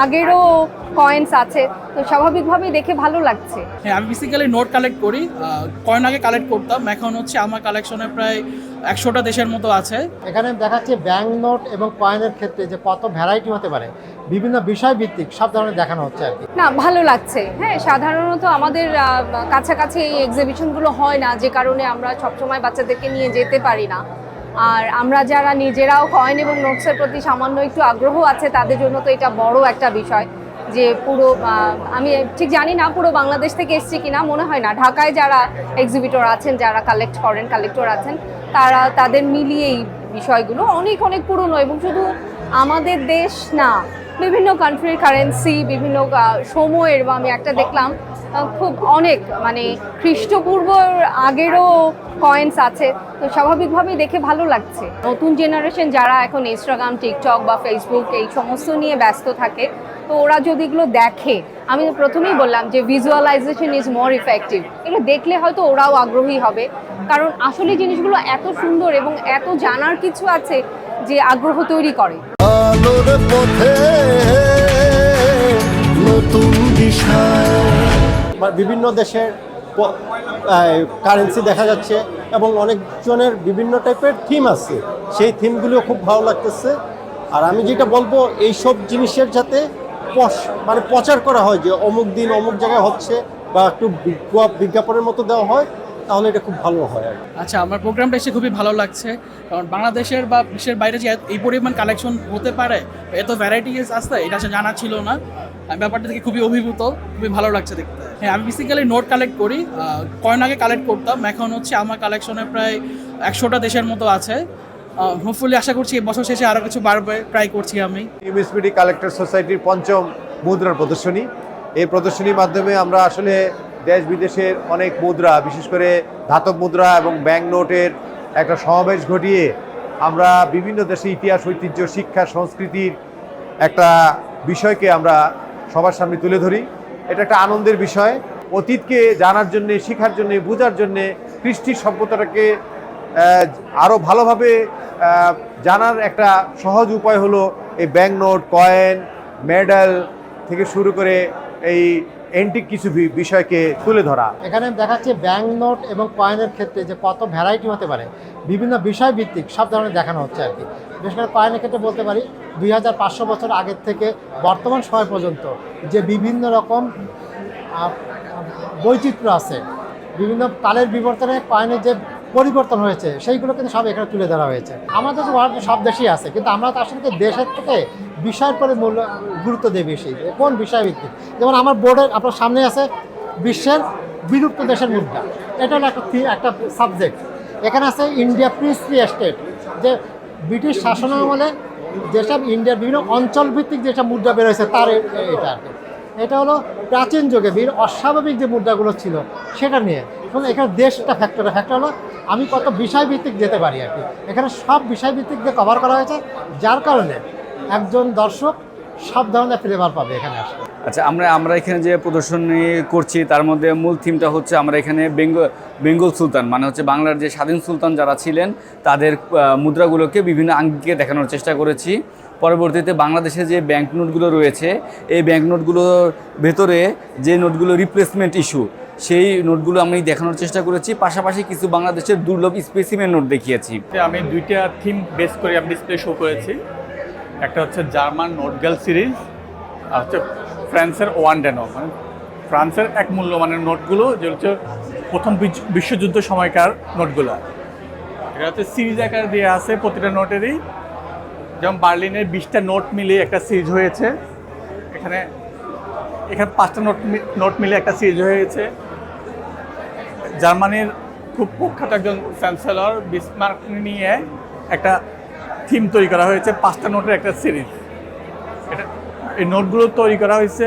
আগেরও coins আছে, তো স্বাভাবিকভাবেই দেখে ভালো লাগছে। হ্যাঁ, আমি বেসিক্যালি নোট কালেক্ট করি। কয়েন আগে কালেক্ট করতাম, এখন হচ্ছে আমার কালেকশনে প্রায় 100টা দেশের মতো আছে। এখানে দেখাচ্ছে ব্যাংক নোট এবং কয়েনের ক্ষেত্রে যে কত ভ্যারাইটি হতে পারে, বিভিন্ন বিষয় ভিত্তিক সব ধরনের দেখানো হচ্ছে আর কি। না, ভালো লাগছে। হ্যাঁ, সাধারণত আমাদের কাছাকাছি এই এক্সিবিশনগুলো হয় না, যে কারণে আমরা সবসময় বাচ্চাদেরকে নিয়ে যেতে পারি না। আর আমরা যারা নিজেরাও কয়েন এবং নোটসের প্রতি সামান্য একটু আগ্রহ আছে, তাদের জন্য তো এটা বড় একটা বিষয়। যে পুরো আমি ঠিক জানি না পুরো বাংলাদেশ থেকে এসছে কিনা, মনে হয় না। ঢাকায় যারা এক্সিবিটর আছেন, যারা কালেক্টর আছেন, তাদের মিলিয়েই বিষয়গুলো অনেক অনেক পুরনো, এবং শুধু আমাদের দেশ না, বিভিন্ন কান্ট্রির কারেন্সি, বিভিন্ন সময়ের, বা আমি একটা দেখলাম খুব অনেক মানে খ্রিস্টপূর্ব আগেরও কয়েন্স আছে, তো স্বাভাবিকভাবেই দেখে ভালো লাগছে। নতুন জেনারেশন যারা এখন ইনস্টাগ্রাম, টিকটক বা ফেসবুক এই সমস্ত নিয়ে ব্যস্ত থাকে, তো ওরা যদি এগুলো দেখে, আমি প্রথমেই বললাম যে ভিজুয়ালাইজেশন ইজ মোর ইফেক্টিভ। এগুলো দেখলে হয়তো ওরাও আগ্রহী হবে, কারণ আসলে জিনিসগুলো এত সুন্দর এবং এত জানার কিছু আছে যে আগ্রহ তৈরি করে। আলোর পথে নতুন বিষয়, বিভিন্ন দেশের কারেন্সি দেখা যাচ্ছে এবং অনেকজনের বিভিন্ন টাইপের থিম আছে, সেই থিমগুলিও খুব ভালো লাগতেছে। আর আমি যেটা বলবো, এইসব জিনিসের যাতে মানে প্রচার করা হয় যে অমুক দিন অমুক জায়গায় হচ্ছে, বা একটু বিজ্ঞাপনের মতো দেওয়া হয়, তাহলে এটা খুব ভালো হয় আর কি। আচ্ছা, আমার প্রোগ্রামটা এসে খুবই ভালো লাগছে, কারণ বাংলাদেশের বা বিশ্বের বাইরে যে এই পরিমাণ কালেকশন হতে পারে, এত ভ্যারাইটিস আসতে, এটা জানা ছিল না। আমি ব্যাপারটা থেকে খুবই অভিভূত, খুবই ভালো লাগছে দেখতে। হ্যাঁ, আমি বেসিক্যালি নোট কালেক্ট করি। কয়েন আগে কালেক্ট করতাম, এখন হচ্ছে আমার কালেকশনে প্রায় 100টা দেশের মতো আছে। হোপফুলি আশা করছি এই বছর শেষে আরও কিছু বাড়বে, ট্রাই করছি আমি। ইউএসপিডি কালেক্টর সোসাইটির ৫ম মুদ্রার প্রদর্শনী। এই প্রদর্শনীর মাধ্যমে আমরা আসলে দেশ বিদেশের অনেক মুদ্রা, বিশেষ করে ধাতব মুদ্রা এবং ব্যাংক নোটের একটা সমাবেশ ঘটিয়ে আমরা বিভিন্ন দেশের ইতিহাস, ঐতিহ্য, শিক্ষা, সংস্কৃতির একটা বিষয়কে আমরা সবার সামনে তুলে ধরি। এটা একটা আনন্দের বিষয়। অতীতকে জানার জন্যে, শেখার জন্যে, বোঝার জন্যে, কৃষ্টি সভ্যতাটাকে আরও ভালোভাবে জানার একটা সহজ উপায় হলো এই ব্যাংক নোট, কয়েন, মেডেল থেকে শুরু করে এই এন্টিক কিছু বিষয়কে তুলে ধরা। এখানে দেখাচ্ছে ব্যাংক নোট এবং কয়েনের ক্ষেত্রে যে কত ভ্যারাইটি হতে পারে, বিভিন্ন বিষয় ভিত্তিক সব ধরনের দেখানো হচ্ছে আর কি। বিশেষ করে কয়েনের ক্ষেত্রে বলতে পারি 2500 বছর আগের থেকে বর্তমান সময় পর্যন্ত যে বিভিন্ন রকম বৈচিত্র্য আছে, বিভিন্ন কালের বিবর্তনে কয়েনের যে পরিবর্তন হয়েছে, সেইগুলো কিন্তু সব এখানে তুলে ধরা হয়েছে। আমাদের তো ওয়ার্ল্ড সব দেশেই আছে, কিন্তু আমরা তো আসলে দেশের থেকে বিষয়ের পরে গুরুত্ব দেই বেশি, কোন বিষয় ভিত্তিক। যেমন আমার বোর্ডের আপনার সামনে আছে বিশ্বের বিলুপ্ত দেশের মুদ্রা, এটা হলো একটা সাবজেক্ট। এখানে আছে ইন্ডিয়া প্রিন্সলি এস্টেট, যে ব্রিটিশ শাসনামলে যেসব ইন্ডিয়ার বিভিন্ন অঞ্চল ভিত্তিক যেসব মুদ্রা বের হয়েছে তার এটা আর কি। এটা হলো প্রাচীন যুগে বিভিন্ন অস্বাভাবিক যে মুদ্রাগুলো ছিল সেটা নিয়ে। এবং এখানে দেশটা ফ্যাক্টর হলো আমি কত বিষয়ভিত্তিক যেতে পারি আর কি। এখানে সব বিষয়ভিত্তিক দিয়ে কভার করা হয়েছে, যার কারণে একজন দর্শক সব ধরনের ফ্লেভার পাবে এখানে আসলে। আচ্ছা, আমরা এখানে যে প্রদর্শনী করছি তার মধ্যে মূল থিমটা হচ্ছে আমরা এখানে বেঙ্গল সুলতান, মানে হচ্ছে বাংলার যে স্বাধীন সুলতান যারা ছিলেন তাদের মুদ্রাগুলোকে বিভিন্ন আঙ্গিকে দেখানোর চেষ্টা করেছি। পরবর্তীতে বাংলাদেশে যে ব্যাংক নোটগুলো রয়েছে, এই ব্যাংক নোটগুলোর ভেতরে যে নোটগুলো রিপ্লেসমেন্ট ইস্যু, সেই নোটগুলো আমি দেখানোর চেষ্টা করেছি। পাশাপাশি কিছু বাংলাদেশের দুর্লভ স্পেসিমেন নোট দেখিয়েছি। আমি দুইটা থিম বেস করে আমি ডিসপ্লে শো করেছি। একটা হচ্ছে জার্মান নোটগাল সিরিজ, আর হচ্ছে ফ্রান্সের ওয়ান ডেনো, মানে ফ্রান্সের এক মূল্যমানের নোটগুলো, যে হচ্ছে প্রথম বিশ্বযুদ্ধ সময়কার নোটগুলো। এটা হচ্ছে সিরিজ আকার দিয়ে আছে প্রতিটা নোটেরই। যেমন বার্লিনের 20টা নোট মিলিয়ে একটা সিরিজ হয়েছে, এখানে 5টা নোট মিলে একটা সিরিজ হয়েছে। জার্মানির খুব প্রখ্যাত একজন চ্যান্সেলর বিসমার্ক নিয়ে একটা থিম তৈরি করা হয়েছে, 5টা নোটের একটা সিরিজ। এই নোটগুলো তৈরি করা হয়েছে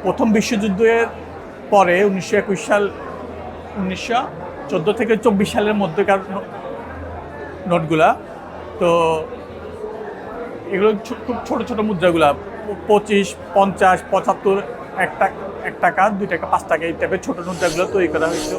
প্রথম বিশ্বযুদ্ধের পরে 1914 থেকে 24 সালের মধ্যেকার নোটগুলা। তো এগুলো খুব ছোট ছোট মুদ্রাগুলা, 25, 50, 75, 1 টাকা, 2 টাকা, 5 টাকা এই টাইপের ছোট মুদ্রাগুলো তৈরি করা হয়েছে।